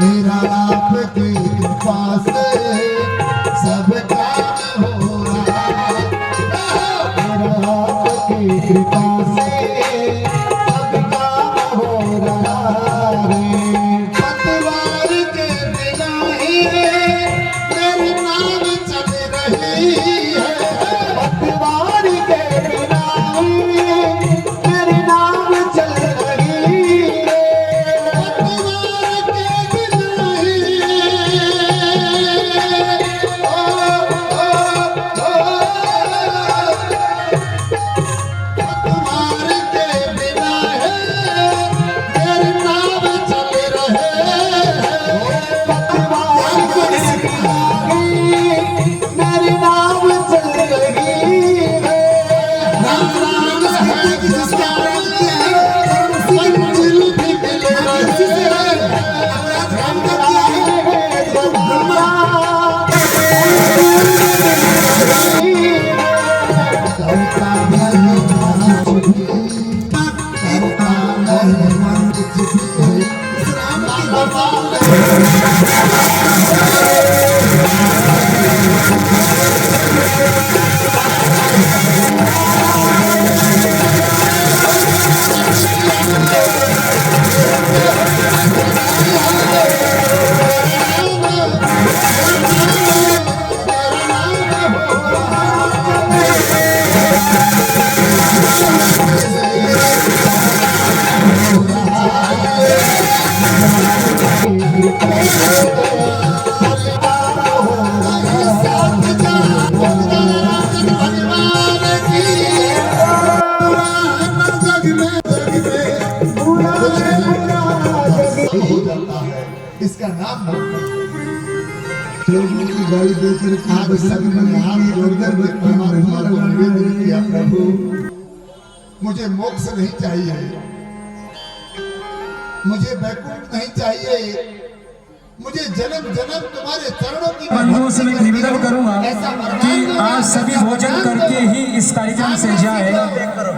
मेरा आपकी कृपा से सब काम हो रहा है। मेरा आपकी कृपा से सब काम हो रहा है। पतवार के बिना ही मेरी नाव चल रही है। पतवार के बिना ही मेरी नाव चल रही है। पतवार के बिना ही पतवार के बिना है मेरी नाव चल रहे हैं। पतवार के बिना ही मेरी नाव चल रही है। राम है जिसका मंजिल भी मिल रही है। राम हो जाता है। इसका नाम गाड़ी देकर आप सब मैंने हाथ जोड़कर परमात्मा को निवेदन किया, प्रभु मुझे मोक्ष नहीं चाहिए, मुझे वैकुंठ नहीं चाहिए, मुझे जन्म जन्म तुम्हारे चरणों की बंधुओं से मैं निवेदन करूंगा कि आज सभी भोजन करके ही इस कार्यक्रम से जाए,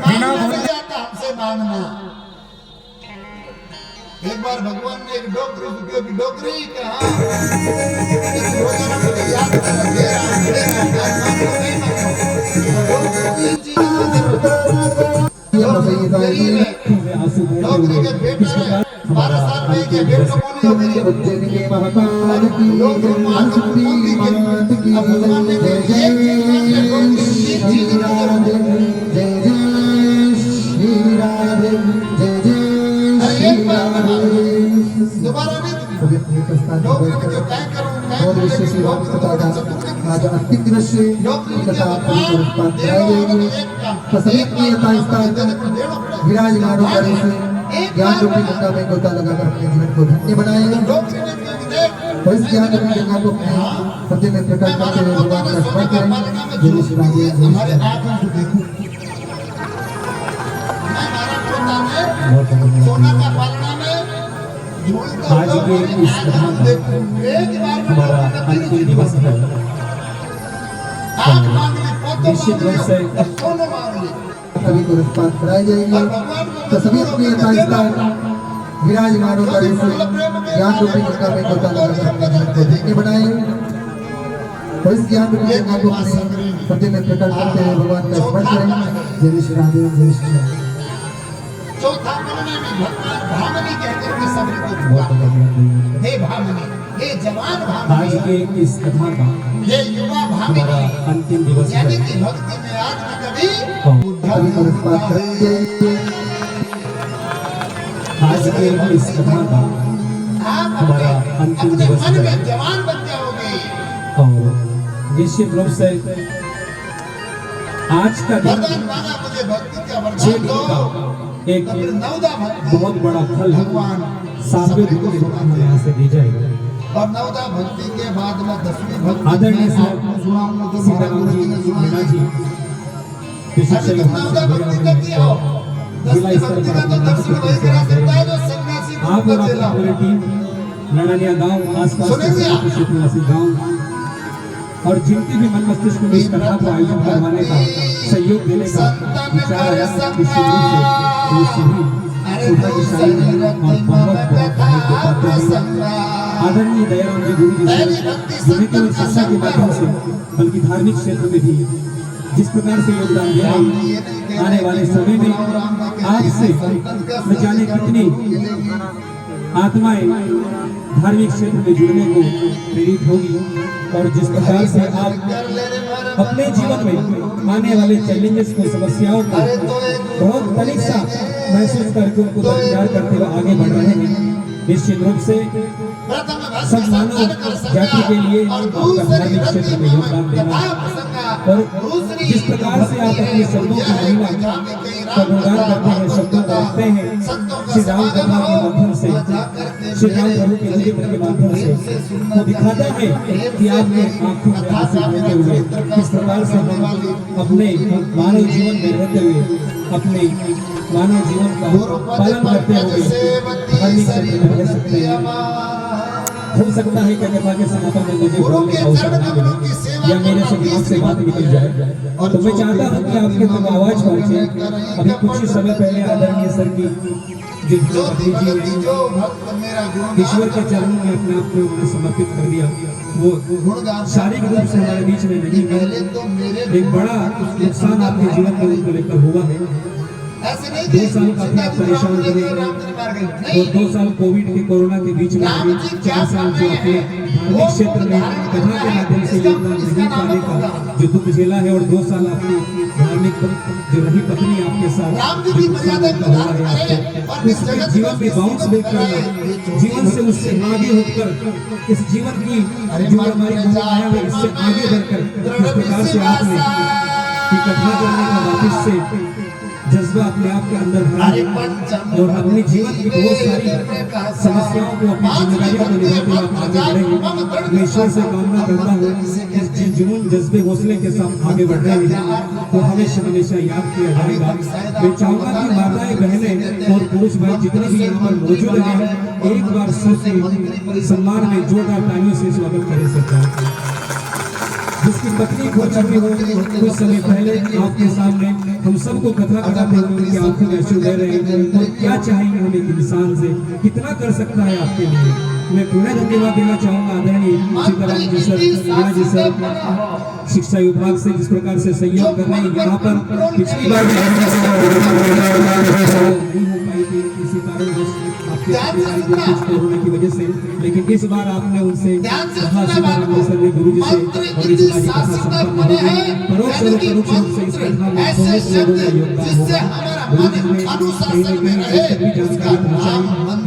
बिना हमसे मांगना। एक बार भगवान ने एक डोकरी कहा, मुझे याद डोकरी के बेटा 12 साल में के बेटा आज अंतिम दिवस से विराजमान होकर ज्ञान रूपी गंगा में गोता लगाकर अपने जीवन को धन्य बनाए और इस ज्ञान रूपी गंगा को अपने हृदय में प्रकट करते हुए भगवान का स्मरण करें। जय श्री राम। हमारे आंखों से देखो, सोना का पालना में आज के इस हमारा अंतिम दिवस है। निश्चित रूप से सभी को रसपात कराई जाएगी, तो सभी अपने स्थान विराजमान होकर ज्ञान रूपी गंगा में गोता लगाकर अपने जीवन को धन्य बनाए और इस ज्ञान रूपी गंगा को अपने हृदय में प्रकट करते हुए भगवान का स्मरण करें। जय श्री राम। जय श्री राम। चौथा बोलने में भगवान भामनी कहकर के सभी को पुकारा, हे भामनी, हे जवान भामनी, आज के इस कथा का हे युवा भामनी, अंतिम दिवस है। यानी कि भक्ति में आज न कभी सभी को रसपात कराई जाएगी। आज के इस कथा का आप हमारा अंतिम अपने दिवस मन है में जवान बन जाओगे। और निश्चित रूप से आज का दिन भगवान माना मुझे भक्ति का 6 वरदान दिन दो, का एक फिर नवदा भक्ति बहुत बड़ा फल भगवान सातवें दिन के रूप यहाँ से दी जाएगी। और नवदा भक्ति के बाद में 10वीं भक्ति आदरणीय मैं आपको सुनाऊंगा तो सीताराम जी मीना जी विशिष्ट अभी तक नवदा भक्ति करती हो, 10वीं भक्ति का तो 10वीं वही करा सकता है जो सन्यासी आप और चला आपकी पूरी टीम नैनानिया गांव आसपास सुनेंगे आप? के निवासी गांव और जिनकी भी मन मस्तिष्क में इस कथा को आयोजन करवाने का सहयोग देने का विचार आया निश्चित रूप से वो सभी सुधा ईसाई और बहुत बहुत धन्यवाद देते हैं। आदरणीय दयाराम जी गुरु जी से जिन्हें केवल शिक्षा के माध्यम से बल्कि धार्मिक क्षेत्र में भी जिस प्रकार से योगदान दिया है, आने वाले समय में आपसे न जाने कितनी आत्माएं धार्मिक क्षेत्र में जुड़ने को प्रेरित होगी। और जिस प्रकार से आप अपने जीवन में आने वाले चैलेंजेस को, समस्याओं को बहुत तनिक सा महसूस करके उनको दरकिनार करते हुए आगे बढ़ रहे हैं, निश्चित रूप से सब मानव जाति के लिए आपका धार्मिक क्षेत्र में योगदान देना और जिस प्रकार से आप अपने शब्दों की महिमा का गुणगान करते हैं, शब्दों को रखते हैं श्री राम कथा के माध्यम से, श्री राम प्रभु के चरित्र के माध्यम से, वो दिखाता है कि आपके आंखों में आंसू बहते हुए किस प्रकार से हम अपने मानव जीवन में रहते हुए अपने मानव जीवन का पालन करते हुए धार्मिक क्षेत्र में रह सकते हैं। हो सकता है कि कथा के समापन में मुझे बोलने का अवसर न मिले या मेरे से दिमाग से बात निकल जाए, तो मैं चाहता हूं कि आपके तक आवाज पहुंचे। अभी कुछ ही समय पहले आदरणीय सर की जो भतीजी ईश्वर के चरणों में अपने आप को उन्होंने समर्पित कर दिया, वो शारीरिक रूप से हमारे बीच में नहीं है। एक बड़ा नुकसान आपके जीवन में उनको लेकर हुआ है। 2 साल काफी आप परेशान रहे और 2 साल कोविड के कोरोना के बीच में 4 साल जो अपने धार्मिक क्षेत्र में कथा के माध्यम से योगदान नहीं पाने का जो दुख झेला है, और 2 साल अपनी धार्मिक जो रही पत्नी आपके साथ हुआ है आपको उसके जीवन में बाउंस बैक करना, जीवन से उससे आगे होकर इस जीवन की जो हमारी आया है इससे आगे बढ़कर इस प्रकार से आपने कथा करने का वापस से जज्बा अपने आप के अंदर भरा और अपने जीवन की बहुत सारी समस्याओं को, अपनी जिम्मेदारियों को निभाते हुए आप आगे बढ़ेंगे। मैं ईश्वर से कामना करता हूँ कि जुनून जज्बे हौसले के साथ आगे बढ़ रहे हैं तो हमेशा हमेशा याद किया जाएगा। मैं चाहूंगा कि माताएं, बहनें और पुरुष भाई जितने भी यहाँ पर मौजूद हैं एक बार सबके सम्मान में जोरदार तालियों से स्वागत करें सकता जिसकी पत्नी खो चुकी हो कुछ समय पहले आपके सामने हम सबको कथा कराते हुए उनकी आंखों में आंसू दे रहे हैं और क्या चाहेंगे हम एक इंसान से, कितना कर सकता है आपके लिए। मैं पूरा धन्यवाद देना चाहूंगा आदरणीय सीताराम जी सर, मीना जी सर, शिक्षा विभाग से जिस प्रकार से सहयोग कर रहे हैं। यहाँ पर पिछली बार नहीं हो पाई थी किसी कारणवश आपके कोरोना की वजह से, लेकिन इस बार आपने उनसे कहा सीताराम जी सर ने गुरु जी से और इस बार कथा संपन्न होगी परोक्ष और परोक्ष रूप से इस कथा में बहुत लोगों का योगदान होगा। गुरु जी ने कहीं न कहीं सभी जानकारी पहुँचाई।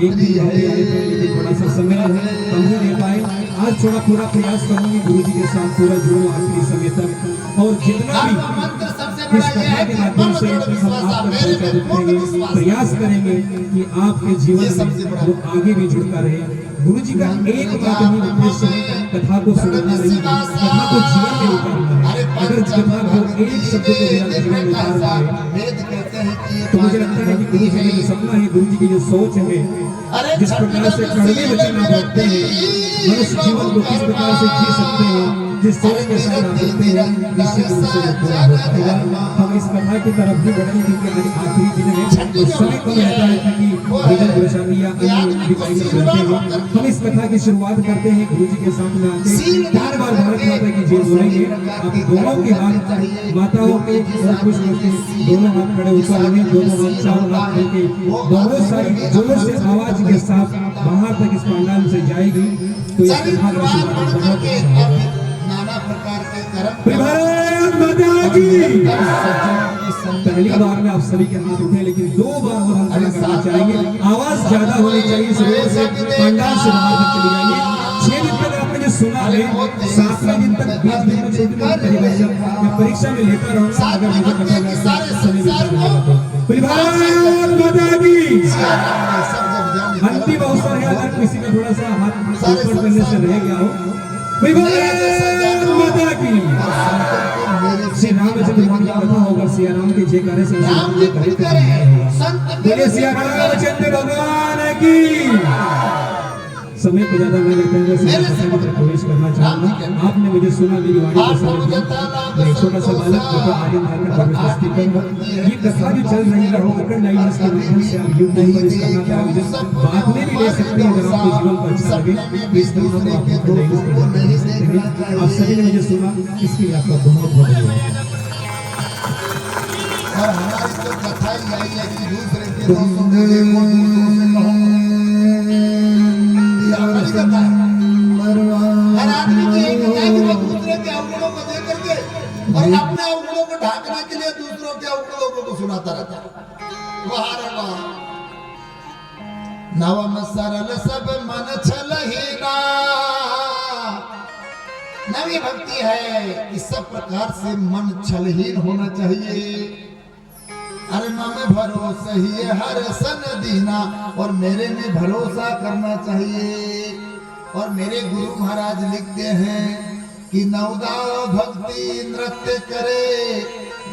एक दिन हम भी आए थे लेकिन थोड़ा सा समय हम ही दे पाए। आज थोड़ा पूरा प्रयास करूंगी गुरु जी के साथ पूरा जुड़ो आखिरी समय तक और जितना भी इस कथा के माध्यम से हम आप तक पहुँचाने प्रयास करेंगे कि आपके जीवन में वो आगे भी जुड़ता रहे। गुरु जी का एक बात ही उद्देश्य है कथा को सुनना नहीं, कथा को जीवन में उतारना है। अगर कथा को एक शब्द को मेरा जीवन में उतार पाए तो मुझे लगता है कि गुरु जी का जो सपना है, गुरु जी की जो सोच है, जिस प्रकार से कड़वे वचन आप रखते हैं, मनुष्य जीवन को किस प्रकार से जी सकते हैं, जिस सोच के साथ आप रखते हैं, निश्चित रूप से पूरा होगा। हम इस कथा की तरफ भी बढ़ेंगे क्योंकि हमारी आखिरी दिन है तो समय कम रहता है क्योंकि भोजन परेशानी या अन्य भी टाइम चलते हैं। हम इस कथा की शुरुआत करते हैं गुरु जी के साथ में आते 4 बार भारत माता की जय बोलेंगे। आप दोनों के हाथ माताओं के और खुश करके दोनों हाथ खड़े ऊपर रखें, दोनों हाथ 4 हाथ करके बहुत सारी जोर से आवाज के साथ बाहर तक इस पंडाल से जाएगी। तो इस कथा की शुरुआत बहुत पहली बार में आप सभी के हाथ उठे, लेकिन 2 बार और हम खड़ा करना चाहेंगे। आवाज ज्यादा होनी चाहिए, जोर से पंडाल से बाहर तक चली जाइए। 6 दिन तक आपने जो सुना है, 7वें दिन तक 20 दिन तक छोटी मैं परीक्षा में लेता रहूंगा अगर मुझे पता लगा अंतिम अवसर है। अगर किसी का थोड़ा सा हाथ ऊपर करने से रह गया हो, श्री रामचंद्र भगवान की कथा होगा, सिया राम के जयकारे से बोलिए सिया रामचंद्र भगवान की। समय को ज्यादा नहीं लगता है, वैसे मैं प्रवेश करना चाहूंगा। आपने मुझे सुना मेरी वाणी को समझ लिया। एक छोटा सा बालक कृपा आगे मारकर प्रवेश कर ये कथा जो चल रही है अखंड लाइन इसके माध्यम से आप यूट्यूब पर इसका प्रायोजन बाद में भी ले सकते हैं। अगर आपको जीवन को अच्छा लगे इस तरह को आप अखंड लाइन पर नहीं सकते हैं। आप सभी ने मुझे सुना, इसके लिए आपका बहुत बहुत धन्यवाद। और हमारी तो कथा ही आई है कि दूसरे के दोस्तों को देखो, दूसरों से कहो, ये हमारी कथा है। हर आदमी की एक कथा है कि वो दूसरे के अवगुणों को देख करके और अपने अवगुणों को ढांकने के लिए दूसरों के अवगुणों को सुनाता रहता है। वाह रे वाह। नवम सरल सब मन छलहीना। नवी भक्ति है कि सब प्रकार से मन छलहीन होना चाहिए। अरे में भरोसा ही हर सन दीना, और मेरे में भरोसा करना चाहिए। और मेरे गुरु महाराज लिखते हैं कि नवदा भक्ति नृत्य करे,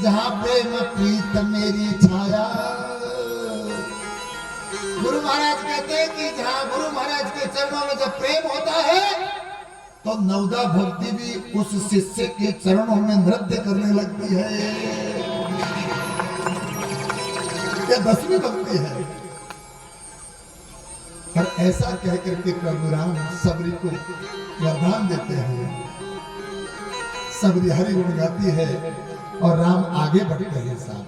जहाँ प्रेम प्रीत मेरी छाया। गुरु महाराज कहते हैं कि जहाँ गुरु महाराज के चरणों में जब प्रेम होता है तो नवदा भक्ति भी उस शिष्य के चरणों में नृत्य करने लगती है। यह 10वीं भक्ति है। और ऐसा कह करके प्रभु राम सबरी को वरदान देते हैं। सबरी हरि गुण गाती है और राम आगे बढ़ते हैं। साथ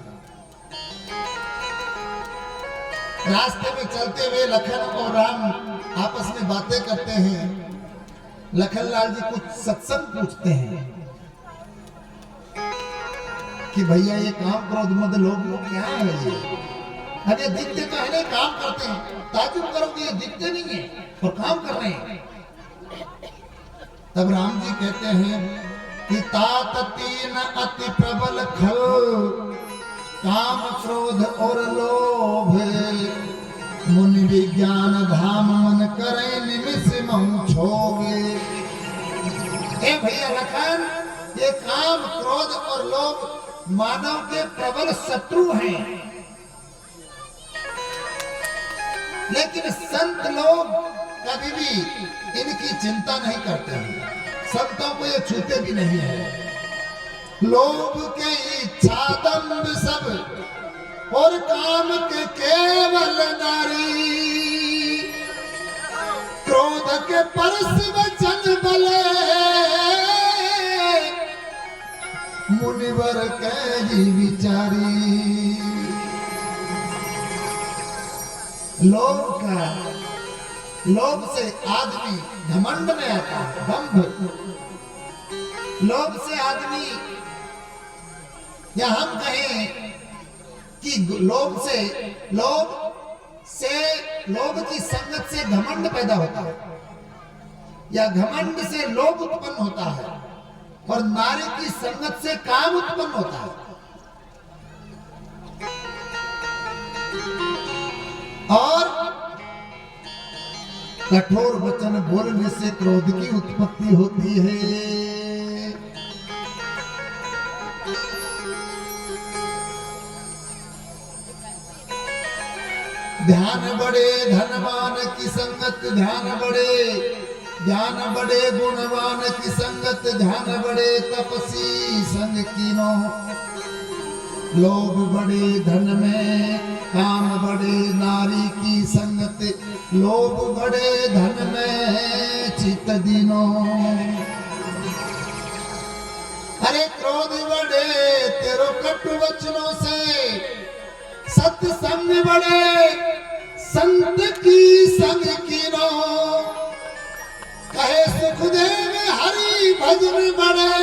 रास्ते में चलते हुए लखन और राम आपस में बातें करते हैं। लखनलाल जी कुछ सत्संग पूछते हैं कि भैया ये काम क्रोध मद लोग क्या है ये? अरे दिखते तो है नहीं, काम करते हैं। ताजुब करोगे ये दिखते नहीं है और काम कर रहे हैं। तब राम जी कहते हैं कि तात तीन अति प्रबल खल, काम क्रोध और लोभ, मुनि विज्ञान धाम मन करे निमिष महु छोगे। ए भैया लखन, ये काम क्रोध और लोभ मानव के प्रबल शत्रु हैं। लेकिन संत लोग कभी भी इनकी चिंता नहीं करते हैं। संतों को ये छूते भी नहीं है। लोभ के इच्छा दंभ सब और काम के केवल नारी, क्रोध के परस वचन बले, मुनिवर के विचारी। लोभ से आदमी घमंड में आता है, दंभ। लोभ से आदमी, या हम कहें कि लोभ की संगत से घमंड पैदा होता है, या घमंड से लोभ उत्पन्न होता है, और नारी की संगत से काम उत्पन्न होता है। और कठोर वचन बोलने से क्रोध की उत्पत्ति होती है। ध्यान बड़े धनवान की संगत ध्यान बड़े, ज्ञान बड़े गुणवान की संगत ध्यान बड़े, तपसी संग कीनो। लोभ बड़े धन में, काम बड़े नारी की संगत, लोभ बड़े धन में चित दीनो। अरे क्रोध बड़े तेरो कटु वचनों से, सत्संग बड़े संत की संग कीनो। कहे सुखदेव हरि भजन बड़े,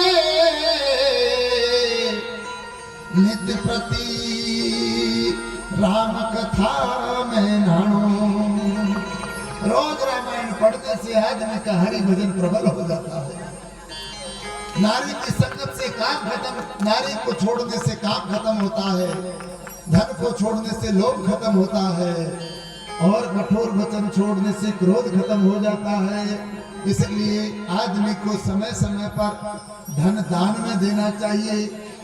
नित्य प्रति राम कथा में नाणो। रोज रामायण पढ़ने से आदमी का हरि भजन प्रबल हो जाता है। नारी की संगत से काम खत्म, नारी को छोड़ने से काम खत्म होता है, धन को छोड़ने से लोभ खत्म होता है, और कठोर वचन छोड़ने से क्रोध खत्म हो जाता है। इसलिए आदमी को समय समय पर धन दान में देना चाहिए,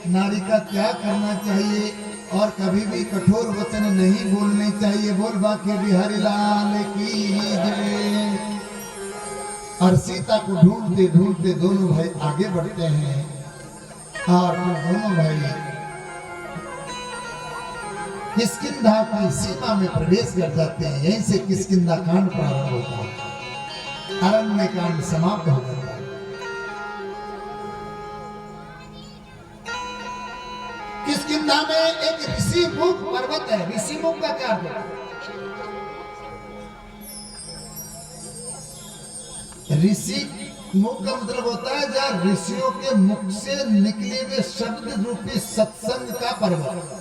नारी का त्याग करना चाहिए, और कभी भी कठोर वचन नहीं बोलने चाहिए। बोल बाके बिहारी लाल की जय। और सीता को ढूंढते ढूंढते दोनों भाई आगे बढ़ते हैं और फिर दोनों भाई किष्किंधा की सीमा में प्रवेश कर जाते हैं। यहीं से किष्किंधा कांड प्रारंभ होता है, अरण्य कांड समाप्त हो जाता है। किष्किंधा में एक ऋषिमुख पर्वत है। ऋषिमुख का क्या अर्थ है? ऋषि मुख का मतलब होता है जहाँ ऋषियों के मुख से निकले हुए शब्द रूपी सत्संग का पर्वत।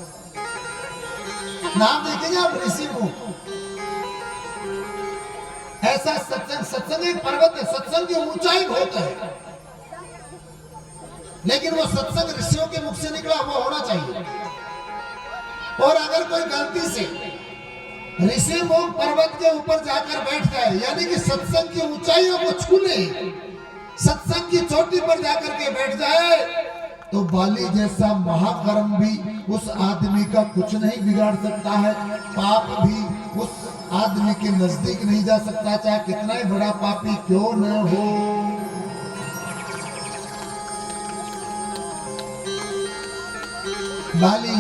नाम देखेंगे आप, ऋषि मुख। ऐसा सत्संग एक पर्वत है। सत्संग की ऊंचाई बहुत है, लेकिन वो सत्संग ऋषियों के मुख से निकला वो होना चाहिए। और अगर कोई गलती से ऋषि मुख पर्वत के ऊपर जाकर बैठ जाए, यानी कि सत्संग की ऊंचाइयों को छू ले, सत्संग की चोटी पर जाकर के बैठ जाए, तो बाली जैसा महाकर्म भी उस आदमी का कुछ नहीं बिगाड़ सकता है। पाप भी उस आदमी के नजदीक नहीं जा सकता, चाहे कितना ही बड़ा पापी क्यों न हो। बाली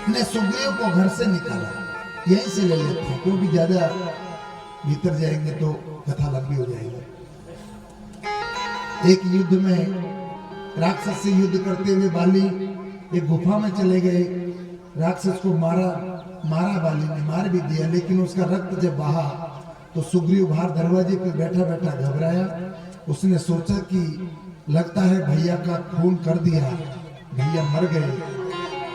ने सुग्रीव को घर से निकाला। यहीं से ले लेते हैं, क्योंकि ज्यादा भीतर जाएंगे तो कथा लंबी हो जाएगी। एक युद्ध में राक्षस से युद्ध करते हुए बाली एक गुफा में चले गए। राक्षस को मारा बाली ने, मार भी दिया, लेकिन उसका रक्त जब बहा तो सुग्रीव बाहर दरवाजे पे बैठा बैठा घबराया। उसने सोचा कि लगता है भैया का खून कर दिया, भैया मर गए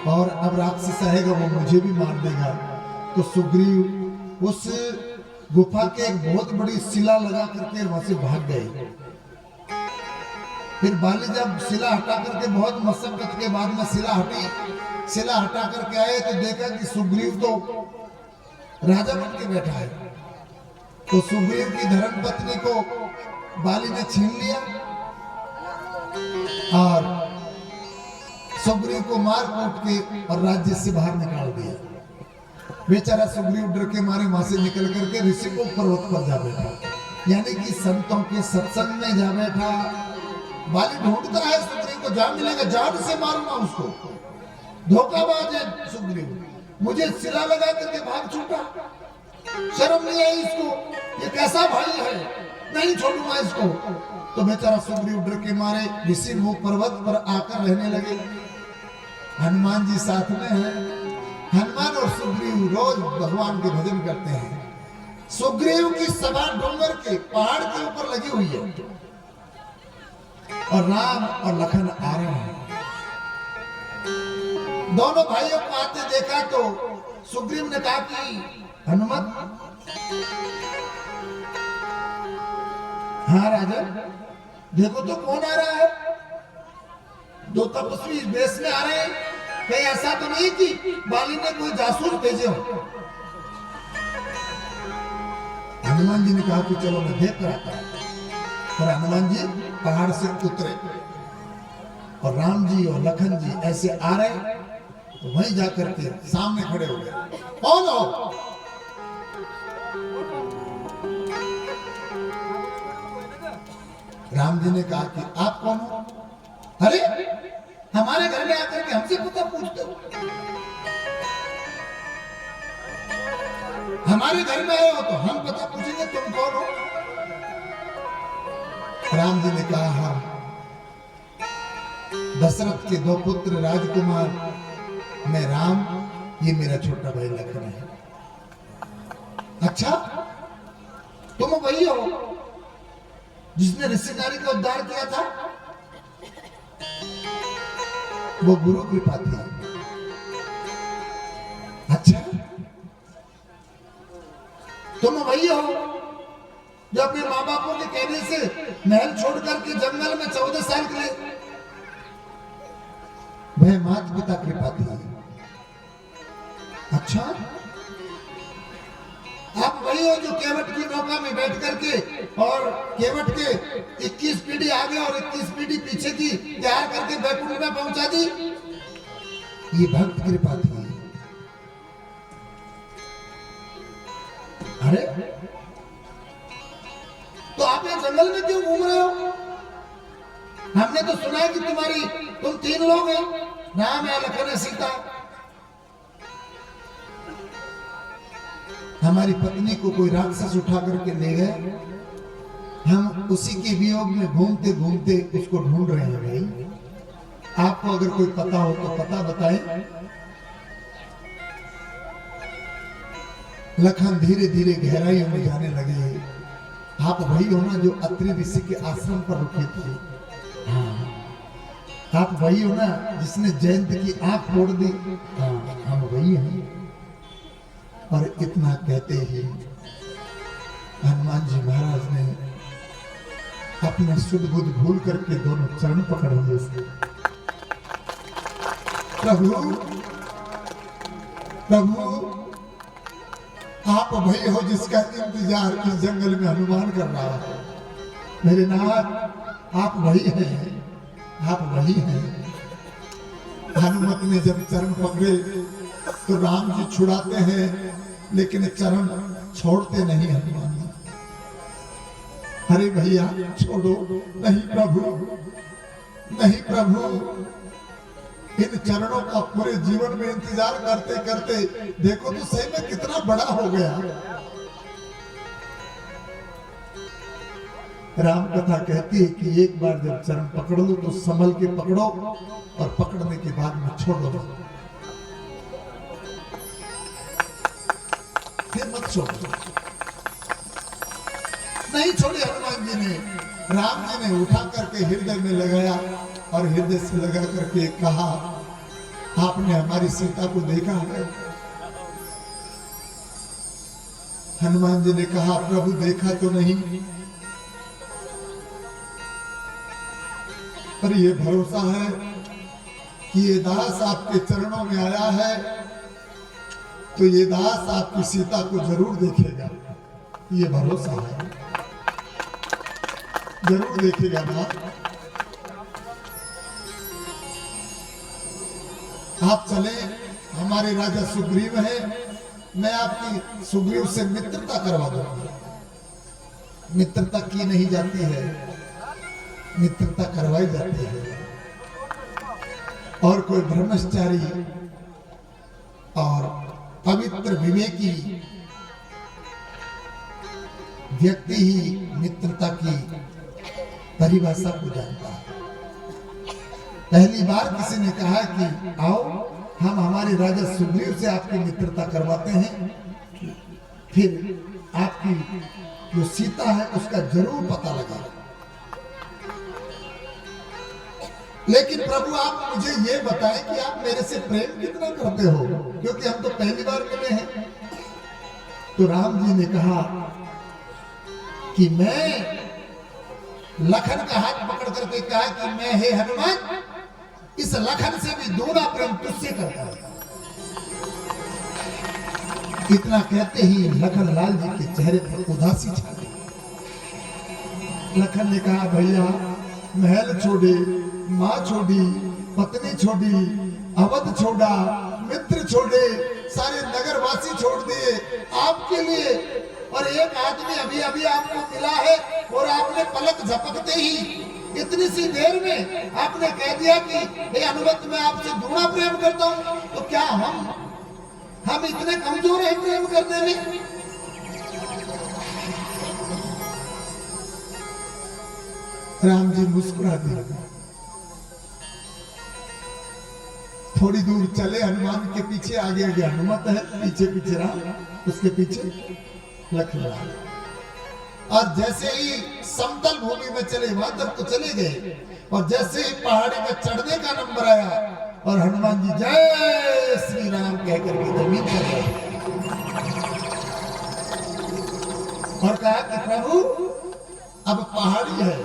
और अब राक्षस आएगा वो मुझे भी मार देगा। तो सुग्रीव उस गुफा के एक बहुत बड़ी शिला लगा करके वहां से भाग गए। फिर बाली जब शिला हटा करके बहुत मशक्कत के बाद में शिला हटा करके आए तो देखा कि सुग्रीव तो राजा बन के बैठा है। तो सुग्रीव की धर्म पत्नी को बाली ने छीन लिया और सुग्रीव को मार कूट के और राज्य से बाहर निकाल दिया। बेचारा सुग्रीव डर के मारे वहां से निकल करके ऋषिमुख पर्वत पर जा बैठा, यानी कि संतों के सत्संग में जा बैठा। बाली ढूंढता है सुग्रीव को, जहां मिलेगा जान से मारूंगा उसको। धोखाबाज है सुग्रीव, मुझे सिला लगा करके भाग छूटा। शर्म नहीं आई इसको, ये कैसा भाई है, नहीं छोड़ूंगा इसको। तो बेचारा सुग्रीव डर के मारे ऋषिमुख पर्वत पर आकर रहने लगे। हनुमान जी साथ में है। हनुमान और सुग्रीव रोज भगवान के भजन करते हैं। सुग्रीव की सभा डोंगर के पहाड़ के ऊपर लगी हुई है और राम और लखन आ रहे हैं। दोनों भाइयों को आते देखा तो सुग्रीव ने कहा कि हनुमत, हाँ राजा, देखो तो कौन आ रहा है। दो तपस्वी वेश में आ रहे हैं, कहीं ऐसा तो नहीं कि बाली ने कोई जासूस भेजे हो। हनुमान जी ने कहा कि चलो मैं देख कर आता हूं। और हनुमान जी पहाड़ से उतरे और राम जी और लखन जी ऐसे आ रहे, तो वहीं जाकर के सामने खड़े हो गए। कौन हो? राम जी ने कहा कि आप कौन हो? अरे हमारे घर में आकर के हमसे पता पूछते हो? हमारे घर में आए हो तो हम पता पूछेंगे तुम कौन हो? राम जी ने कहा हाँ, दशरथ के दो पुत्र राजकुमार, मैं राम, ये मेरा छोटा भाई लखन है। अच्छा, तुम वही हो जिसने ऋषि नारी का उद्धार किया था? वो गुरु कृपा थी। अच्छा, तुम वही हो जो अपने माँ बापों के कहने से महल छोड़ करके जंगल में 14 साल के लिए? वह माता पिता कृपा थी। अच्छा, आप वही हो जो केवट की नौका में बैठ करके और केवट के 21 पीढ़ी आगे और 21 पीढ़ी पीछे की तैयार करके बैकुंठ में पहुंचा दी? ये भक्त कृपा थी। अरे तो आप ये जंगल में क्यों घूम रहे हो? हमने तो सुना है कि तुम 3 लोग हैं, राम है, लखन है, सीता। हमारी पत्नी को कोई राक्षस उठा करके ले गए, हम उसी के वियोग में घूमते घूमते उसको ढूंढ रहे हैं। भाई आपको अगर कोई पता हो तो पता बताएं। लखन धीरे धीरे गहराइयों में जाने लगे। आप वही हो ना जो अत्रि ऋषि के आश्रम पर रुके थे? हाँ, आप वही हो ना जिसने जयंत की आंख फोड़ दी? हाँ, हम वही हैं। और इतना कहते ही हनुमान जी महाराज ने अपना शुद्ध बुद्ध भूल करके दोनों चरण पकड़ लिए। प्रभु प्रभु, आप वही हो जिसका इंतजार इस जंगल में हनुमान कर रहा है। मेरे नाथ, आप वही हैं, आप वही हैं। हनुमत ने जब चरण पकड़े तो राम जी छुड़ाते हैं, लेकिन चरण छोड़ते नहीं हनुमान जी। अरे भैया छोड़ो। नहीं प्रभु, नहीं प्रभु। इन चरणों का पूरे जीवन में इंतजार करते करते देखो तो सही में कितना बड़ा हो गया। राम कथा कहती है कि एक बार जब चरण पकड़ लो तो संभल के पकड़ो, और पकड़ने के बाद में छोड़ दो, फिर मत छोड़ो। नहीं छोड़ी हनुमान जी ने। राम जी ने उठा करके हृदय में लगाया और हृदय से लगा करके कहा, आपने हमारी सीता को देखा है? हनुमान जी ने कहा, प्रभु देखा तो नहीं, पर ये भरोसा है कि ये दास आपके चरणों में आया है तो ये दास आपकी सीता को जरूर देखेगा। ये भरोसा है, जरूर देखेगा ना। आप चले, हमारे राजा सुग्रीव है, मैं आपकी सुग्रीव से मित्रता करवा दूंगा। मित्रता की नहीं जाती है, मित्रता करवाई जाती है। और कोई ब्रह्मचारी और पवित्र विवेकी व्यक्ति ही मित्रता की परिभाषा को जानता है। पहली बार किसी ने कहा कि आओ हम हमारे राजा सुग्रीव से आपकी मित्रता करवाते हैं, फिर आपकी जो सीता है उसका जरूर पता लगा। लेकिन प्रभु आप मुझे ये बताएं कि आप मेरे से प्रेम कितना करते हो, क्योंकि हम तो पहली बार मिले हैं। तो राम जी ने कहा कि मैं, लखन का हाथ पकड़ करके कहा कि मैं, हे हनुमान, इस लखन से भी दूना प्रेम तुझसे करता हूं। इतना कहते ही लखन लाल जी के चेहरे पर उदासी छा गई। लखन ने कहा, भैया महल छोड़े, माँ छोड़ी, पत्नी छोड़ी, अवध छोड़ा, मित्र छोड़े, सारे नगरवासी छोड़ दिए आपके लिए, और एक आदमी अभी अभी आपको मिला है और आपने पलक झपकते ही इतनी सी देर में आपने कह दिया कि हे अनुमत मैं आपसे दूना प्रेम करता हूं। तो क्या हम इतने कमजोर हैं प्रेम करने में? राम जी मुस्कुरा दिए। थोड़ी दूर चले, हनुमान के पीछे, आगे आगे हनुमत है, पीछे पीछे राम, उसके पीछे लक्ष्मण। और जैसे ही समतल भूमि में चले, वहां तक तो चले गए, और जैसे ही पहाड़ी में चढ़ने का नंबर आया और हनुमान जी जय श्री राम कह करके जमीन पर गए और कहा कि प्रभु अब पहाड़ी है,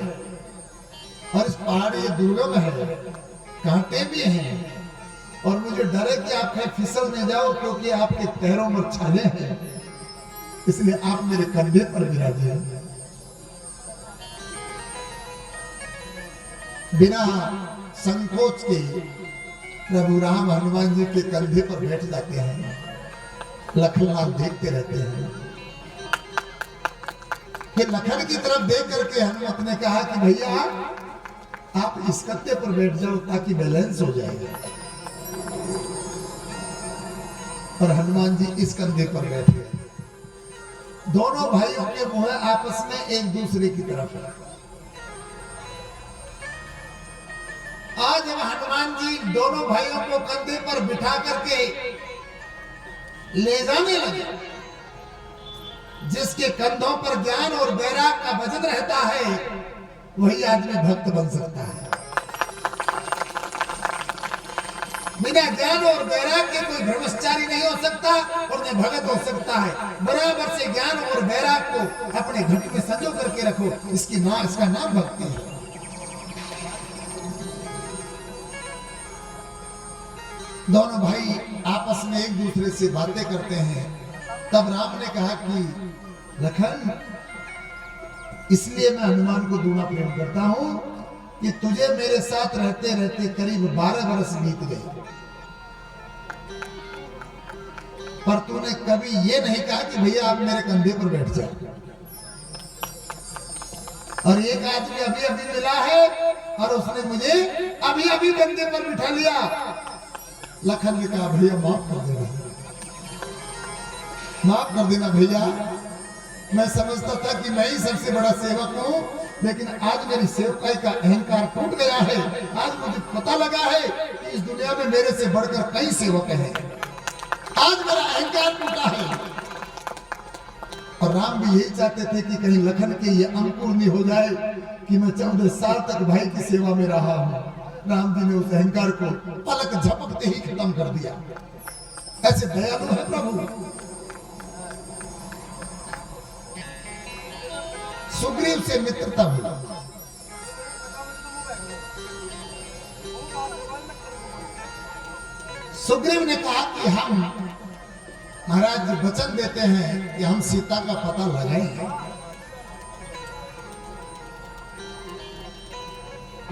और इस पहाड़ी दुर्गम है, कांटे भी हैं, और मुझे डर है कि आप कहीं फिसल नहीं जाओ, क्योंकि आपके पैरों में छाले हैं, इसलिए आप मेरे कंधे पर विराजिए। बिना संकोच के प्रभु राम हनुमान जी के कंधे पर बैठ जाते हैं। लखनलाल देखते रहते हैं। कि लखन की तरफ देख करके हनुमत ने कहा कि भैया आप इस कत्ते पर बैठ जाओ ताकि बैलेंस हो जाएगा। और हनुमान जी इस कंधे पर बैठ गए। दोनों भाइयों के मुंह आपस में एक दूसरे की तरफ है। आज जब हनुमान जी दोनों भाइयों को कंधे पर बिठा करके ले जाने लगे, जिसके कंधों पर ज्ञान और वैराग का वजन रहता है वही आदमी भक्त बन सकता है। बिना ज्ञान और वैराग के कोई ब्रह्मचारी नहीं हो सकता और न भगत हो सकता है। बराबर से ज्ञान और वैराग को अपने घट में संजो करके रखो, इसका नाम भक्ति है। दोनों भाई आपस में एक दूसरे से बातें करते हैं। तब राम ने कहा कि लखन, इसलिए मैं हनुमान को दूना प्रेम करता हूं कि तुझे मेरे साथ रहते रहते करीब 12 वर्ष बीत गए, पर तूने कभी ये नहीं कहा कि भैया आप मेरे कंधे पर बैठ जाओ। और एक आदमी अभी अभी मिला है और उसने मुझे अभी अभी कंधे पर बिठा लिया। लखन ने कहा भैया माफ कर देना, माफ कर देना भैया। मैं समझता था कि मैं ही सबसे बड़ा सेवक हूं, लेकिन आज मेरी सेवकाई का अहंकार टूट गया है। आज मुझे पता लगा है कि इस दुनिया में मेरे से बढ़कर कई सेवक हैं। आज मेरा अहंकार टूटा है। और राम भी यही चाहते थे कि कहीं लखन के ये अंकुर नहीं हो जाए कि मैं 14 साल तक भाई की सेवा में रहा हूं। राम जी ने उस अहंकार को पलक झपकते ही खत्म कर दिया। ऐसे दयालु है प्रभु। सुग्रीव से मित्रता हुई। सुग्रीव ने कहा कि हम महाराज जी वचन देते हैं कि हम सीता का पता लगाएंगे,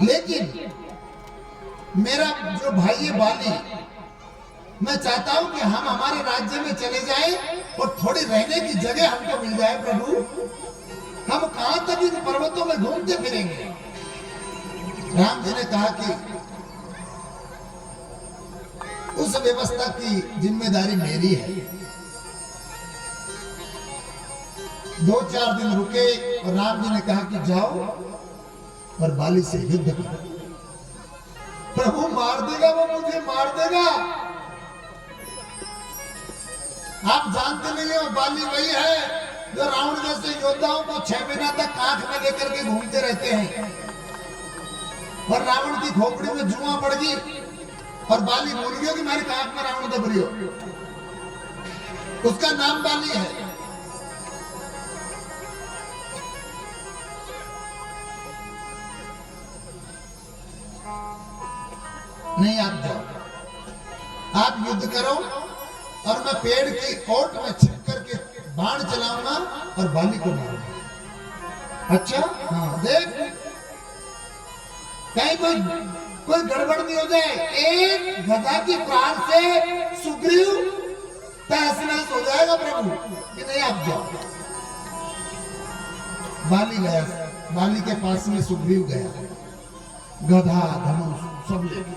लेकिन मेरा जो भाई है बाली, मैं चाहता हूं कि हम हमारे राज्य में चले जाएं और थोड़ी रहने की जगह हमको मिल जाए प्रभु। हम कहां तक इन पर्वतों में घूमते फिरेंगे। राम जी ने कहा कि उस व्यवस्था की जिम्मेदारी मेरी है। 2-4 दिन रुके और राम जी ने कहा कि जाओ और बाली से युद्ध करो। प्रभु मार देगा, वो मुझे मार देगा। आप जानते नहीं हो, बाली वही है जो रावण जैसे योद्धाओं को 6 महीना तक आंख में लेकर के घूमते रहते हैं। और रावण की खोपड़ी में जुआ पड़ गई और बाली भूल गया कि मेरी आंख में रावण दब रही हो। उसका नाम बाली है। नहीं, आप जाओ, आप युद्ध करो और मैं पेड़ की ओट में छिप करके बाण चलाऊंगा और बाली को मारूंगा। अच्छा हाँ, देख कहीं कोई गड़बड़ नहीं हो जाए। एक गदा की प्राण से सुग्रीव तहस नहस हो जाएगा प्रभु। कि नहीं, आप जाओ। बाली गया, बाली के पास में सुग्रीव गया, गधा धनुष सब लेके।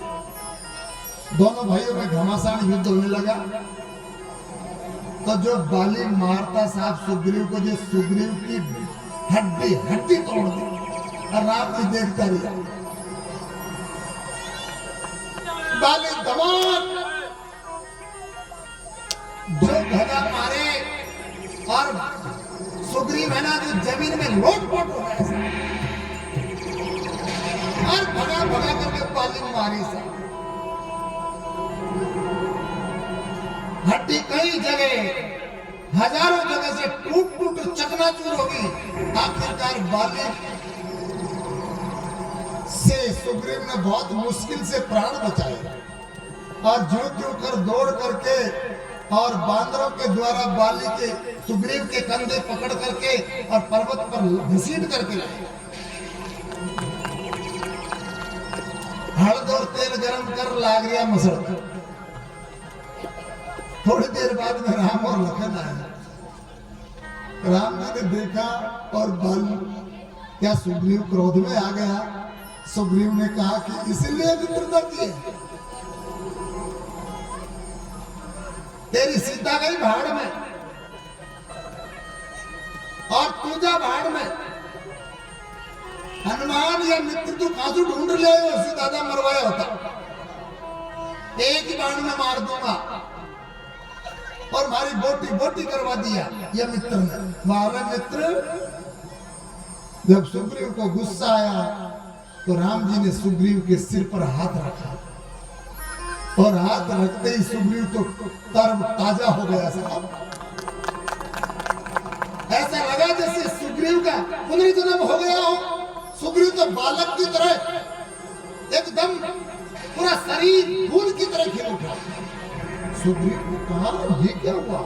दोनों भाइयों में घमासान युद्ध होने लगा। तो जो बाली मारता साहब सुग्रीव को, जो सुग्रीव की हड्डी तोड़ दी और राम जी देखता रहा। बाली धमाल जो गधा मारे और सुग्रीव है ना, जो जमीन में लोटपोट हो गया और भगा भगा करके बाली मारी सा। हड्डी कई जगह, हजारों जगह से टूट टूट चकनाचूर होगी। आखिरकार बाली से सुग्रीव ने बहुत मुश्किल से प्राण बचाए और झूठ कर दौड़ करके और बांदरों के द्वारा बाली के सुग्रीव के कंधे पकड़ करके और पर्वत पर घसीट करके लाए। हल्द और तेल गरम कर लाग गया मसड़। थोड़ी देर बाद में राम और लखन आए। राम जी ने देखा और बाली क्या सुग्रीव क्रोध में आ गया। सुग्रीव ने कहा कि इसीलिए मित्रता की है, तेरी सीता गई भाड़ में और तू जा भाड़ में, हनुमान या मित्र तू काजू ढूंढ ले, सीता जा मरवाया होता, एक ही बाण में मार दूंगा, और हमारी बोटी बोटी करवा दिया ये मित्र ने। मारे मित्र, जब सुग्रीव को गुस्सा आया तो राम जी ने सुग्रीव के सिर पर हाथ रखा, और हाथ रखते ही सुग्रीव तो तर्म ताजा हो गया साहब। ऐसा लगा जैसे सुग्रीव का पुनर्जन्म हो गया हो। सुग्रीव तो बालक की तरह एकदम पूरा शरीर फूल की तरह खिल उठा। सुग्रीव ने कहा ये क्या हुआ?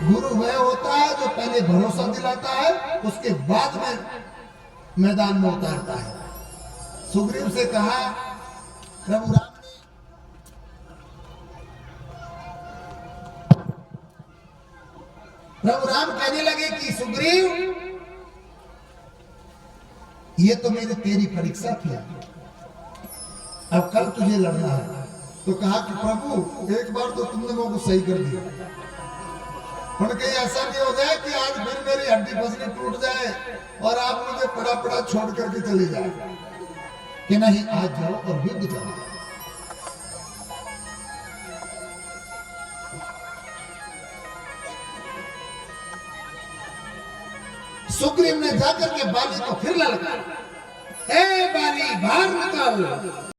गुरु वह होता है जो पहले भरोसा दिलाता है, उसके बाद में मैदान में उतारता है। सुग्रीव से कहा प्रभु राम, प्रभु राम कहने लगे कि सुग्रीव ये तो मेरी तेरी परीक्षा थी, अब कल तुझे लड़ना है। तो कहा कि प्रभु एक बार तो तुमने मेरे को सही कर दिया, पर कहीं ऐसा नहीं हो जाए कि आज फिर मेरी हड्डी पसली टूट जाए और आप मुझे पड़ा पड़ा छोड़ करके चले जाए। कि नहीं, आज जाओ और युद्ध करो। सुग्रीव ने जाकर के बाली को फिर ललकारा, ए बाली बाहर निकल।